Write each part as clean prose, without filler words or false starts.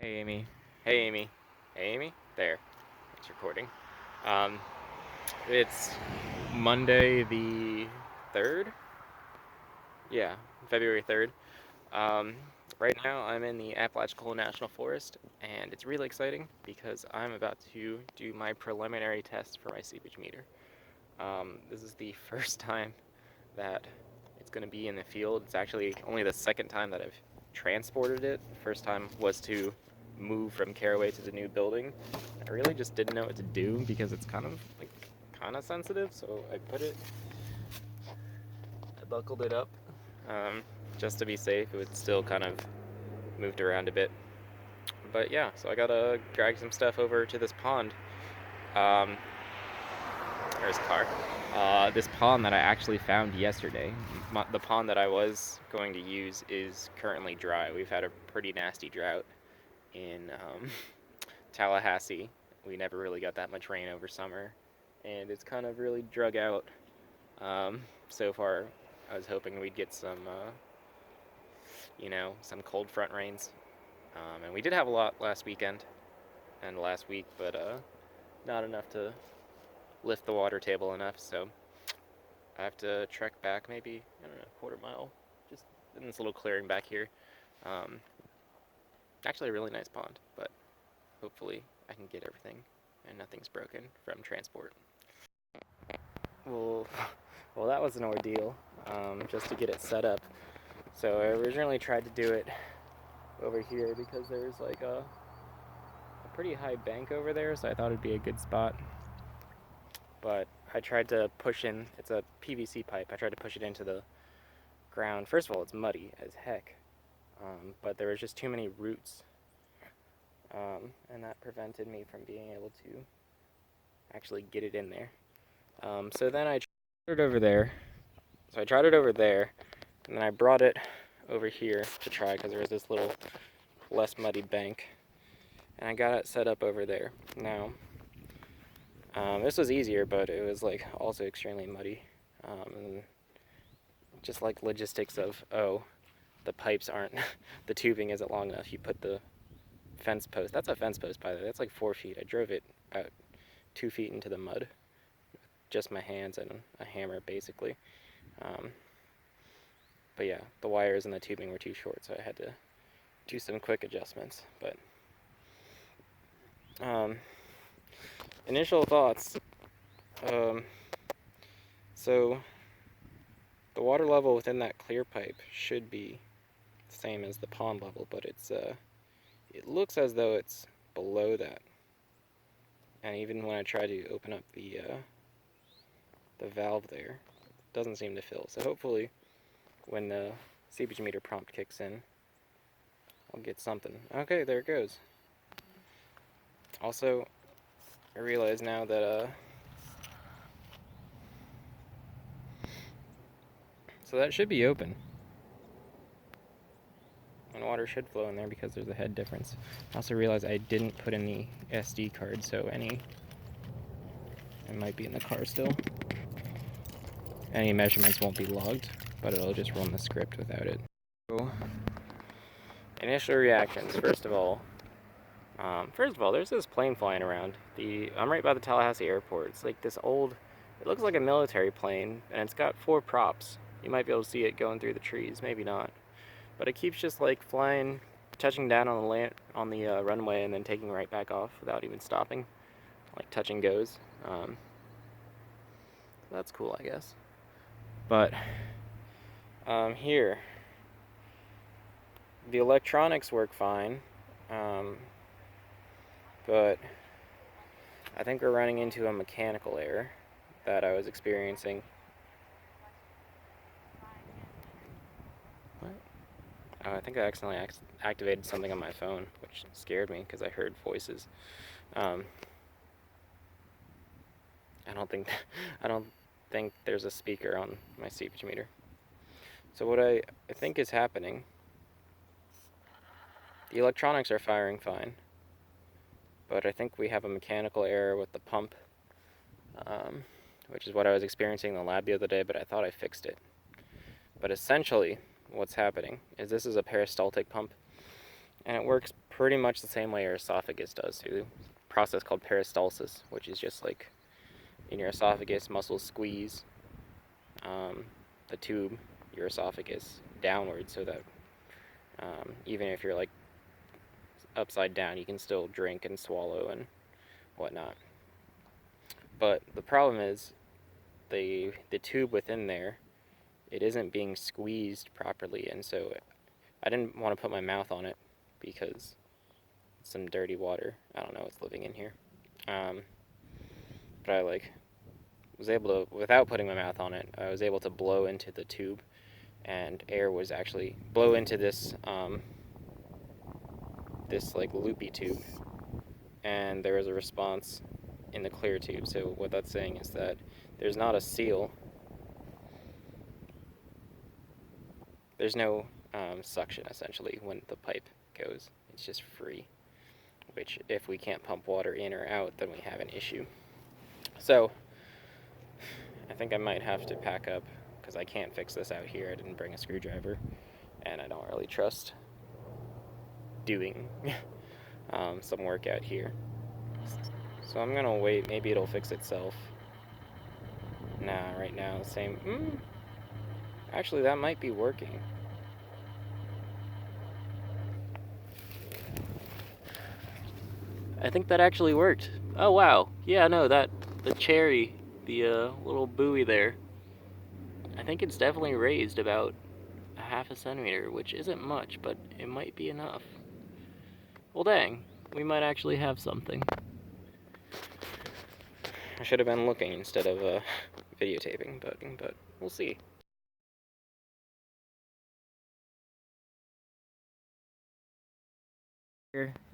Hey Amy. Hey Amy. Hey Amy. There. It's recording. Um, it's Monday the 3rd? Yeah, February 3rd. Um, right now I'm in the Apalachicola National Forest, and it's really exciting because I'm about to do my preliminary test for my seepage meter. This is the first time that it's going to be in the field. It's actually only the second time that I've transported it. The first time was to move from Caraway to the new building. I really just didn't know what to do because it's kind of sensitive, so I buckled it up um, just to be safe. It was still kind of moved around a bit. But yeah, so I gotta drag some stuff over to this pond. Um, there's a car. This pond that I actually found yesterday. The pond that I was going to use is currently dry. We've had a pretty nasty drought in Tallahassee. We never really got that much rain over summer, and it's kind of really drug out. So far, I was hoping we'd get some cold front rains, and we did have a lot last weekend and last week, but not enough to lift the water table enough. So I have to trek back maybe, I don't know, a quarter mile, just in this little clearing back here. Um, Actually, a really nice pond, but hopefully I can get everything and nothing's broken from transport. Well, well, that was an ordeal, just to get it set up. So I originally tried to do it over here because there's like a pretty high bank over there, so I thought it'd be a good spot. But I tried to push in, it's a PVC pipe, I tried to push it into the ground. First of all, it's muddy as heck, but there was just too many roots, and that prevented me from being able to actually get it in there. So then I tried it over there. So I tried it over there, and then I brought it over here to try because there was this little less muddy bank, and I got it set up over there. Now, this was easier, but it was like also extremely muddy, and just like logistics of the pipes aren't, the tubing isn't long enough. You put the fence post. That's a fence post, by the way. That's like 4 feet. I drove it about 2 feet into the mud, just my hands and a hammer, basically. Um, but yeah, the wires and the tubing were too short, so I had to do some quick adjustments. But um, initial thoughts. Um, so the water level within that clear pipe should be the same as the pond level, but it looks as though it's below that. And even when I try to open up the valve there, it doesn't seem to fill. So hopefully, when the seepage meter prompt kicks in, I'll get something. Okay, there it goes. Also, I realize now that so that should be open, and water should flow in there because there's a head difference. I also realize I didn't put in the SD card, so it might be in the car still. Any measurements won't be logged, but it'll just run the script without it. So, initial reactions. First of all, there's this plane flying around. I'm right by the Tallahassee airport. It's like this old. It looks like a military plane, and it's got 4 props. You might be able to see it going through the trees, maybe not. But it keeps just like flying, touching down on the runway, and then taking right back off without even stopping, like touch and goes. That's cool, I guess. But here, the electronics work fine, but I think we're running into a mechanical error that I was experiencing. What? Oh, I think I accidentally activated something on my phone, which scared me because I heard voices. Um, I don't think I don't think there's a speaker on my seepage meter. So what I think is happening, the electronics are firing fine, but I think we have a mechanical error with the pump, which is what I was experiencing in the lab the other day, but I thought I fixed it. But essentially, what's happening is this is a peristaltic pump, And it works pretty much the same way your esophagus does, through a process called peristalsis, which is just like in your esophagus, muscles squeeze the tube, your esophagus, downward, so that even if you're like upside down, you can still drink and swallow and whatnot. But the problem is the tube within there, it isn't being squeezed properly, and so I didn't want to put my mouth on it because it's some dirty water. I don't know what's living in here. But I was able to, without putting my mouth on it, I was able to blow into the tube, and air was actually blow into this this like loopy tube, and there was a response in the clear tube. So what that's saying is that there's not a seal. There's no suction essentially when the pipe goes. It's just free, which if we can't pump water in or out, then we have an issue. So I think I might have to pack up because I can't fix this out here. I didn't bring a screwdriver, and I don't really trust doing some work out here. So I'm gonna wait, maybe it'll fix itself. Nah, right now, same. Actually, that might be working. I think that actually worked. Oh wow, yeah, no, the cherry, the little buoy there, I think it's definitely raised about a half a centimeter, which isn't much, but it might be enough. Well dang, we might actually have something. I should have been looking instead of videotaping, but we'll see.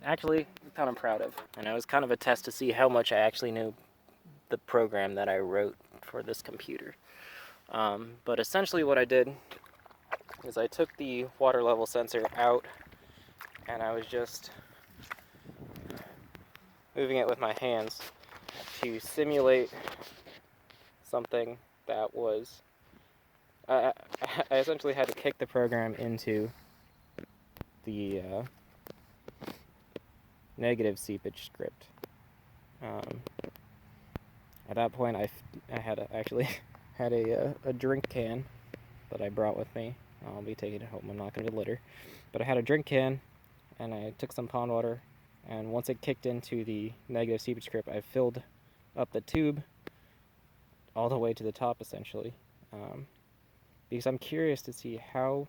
Actually, I'm kind of proud of, and it was kind of a test to see how much I actually knew the program that I wrote for this computer. But essentially what I did is I took the water level sensor out, and I was just moving it with my hands to simulate something that was, I essentially had to kick the program into the negative seepage script. At that point, I had actually had a drink can that I brought with me. I'll be taking it home. I'm not going to litter. But I had a drink can, and I took some pond water, and once it kicked into the negative seepage script, I filled up the tube all the way to the top, essentially. Because I'm curious to see how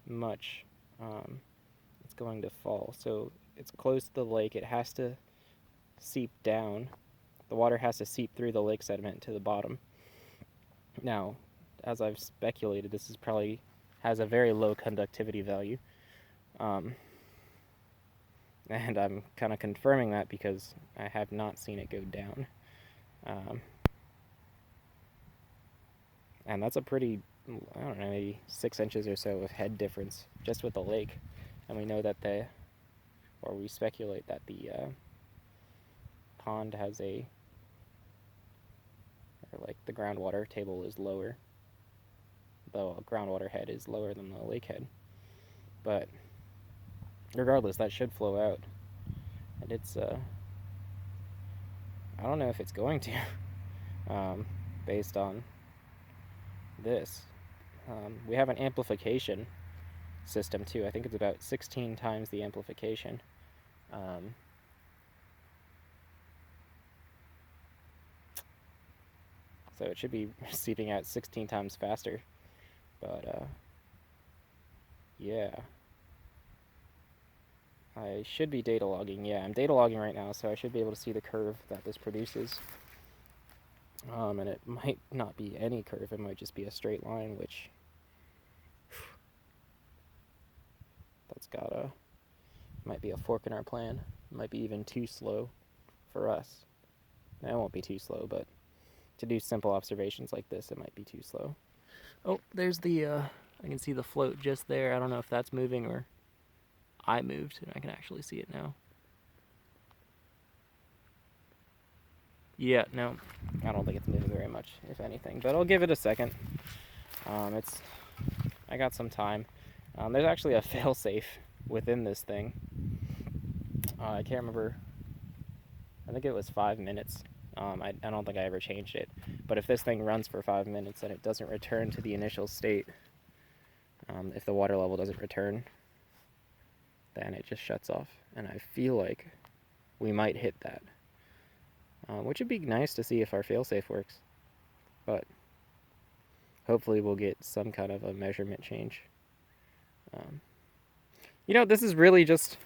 much it's going to fall. So it's close to the lake. It has to seep down. The water has to seep through the lake sediment to the bottom. Now, as I've speculated, this is probably has a very low conductivity value. And I'm kind of confirming that because I have not seen it go down. And that's a pretty, I don't know, maybe 6 inches or so of head difference just with the lake. And we know that we speculate that the pond has the groundwater table is lower, though a groundwater head is lower than the lake head. But regardless, that should flow out. And it's, I don't know if it's going to, based on this. We have an amplification system too. I think it's about 16 times the amplification. So it should be seeping out 16 times faster. But yeah. I should be data logging. Yeah, I'm data logging right now, so I should be able to see the curve that this produces. And it might not be any curve, it might just be a straight line, which might be a fork in our plan. It might be even too slow for us. It won't be too slow, but to do simple observations like this, it might be too slow. Oh, there's I can see the float just there. I don't know if that's moving or I moved, and I can actually see it now. Yeah, no, I don't think it's moving very much, if anything, but I'll give it a second. I got some time. There's actually a fail-safe within this thing. I can't remember. I think it was 5 minutes. I don't think I ever changed it. But if this thing runs for 5 minutes and it doesn't return to the initial state, if the water level doesn't return, then it just shuts off. And I feel like we might hit that, which would be nice to see if our failsafe works. But hopefully we'll get some kind of a measurement change. This is really just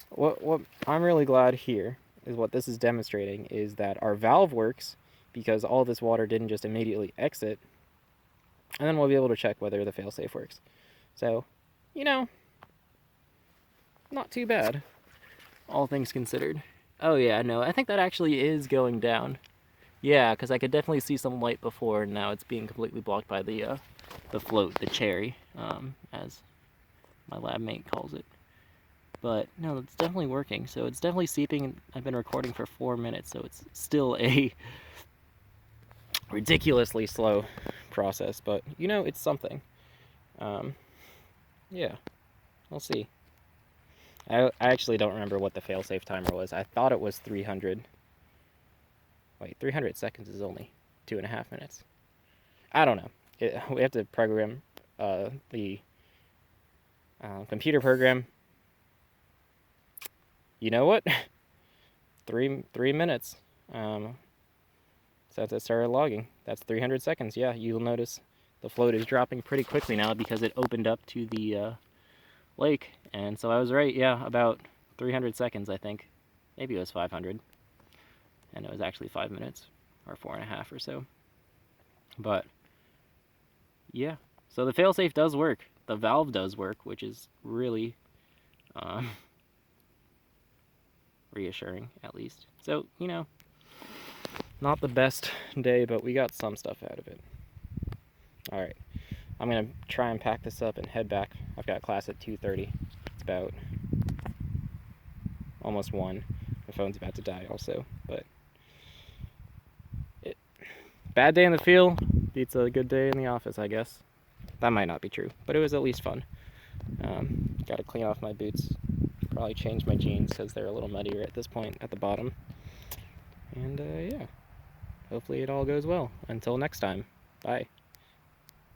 what I'm really glad here is what this is demonstrating is that our valve works because all this water didn't just immediately exit, and then we'll be able to check whether the failsafe works. So, not too bad, all things considered. Oh yeah, no, I think that actually is going down. Yeah, because I could definitely see some light before, and now it's being completely blocked by the float, the cherry, as my lab mate calls it. But no, it's definitely working. So it's definitely seeping. I've been recording for 4 minutes, so it's still a ridiculously slow process. But it's something. Yeah, we'll see. I actually don't remember what the failsafe timer was. I thought it was 300. Wait, 300 seconds is only 2.5 minutes. I don't know. We have to program the computer program. You know what? 3 minutes. Since it started logging, that's 300 seconds. Yeah, you'll notice the float is dropping pretty quickly now because it opened up to the lake. And so I was right. Yeah, about 300 seconds, I think. Maybe it was 500. And it was actually 5 minutes or 4.5 or so. But yeah, so the failsafe does work. The valve does work, which is really reassuring, at least. So, not the best day, but we got some stuff out of it. Alright, I'm going to try and pack this up and head back. I've got class at 2:30. It's about almost 1. My phone's about to die also, but bad day in the field beats a good day in the office, I guess. That might not be true, but it was at least fun. Got to clean off my boots. Probably change my jeans because they're a little muddier at this point at the bottom. And yeah, hopefully it all goes well. Until next time, bye.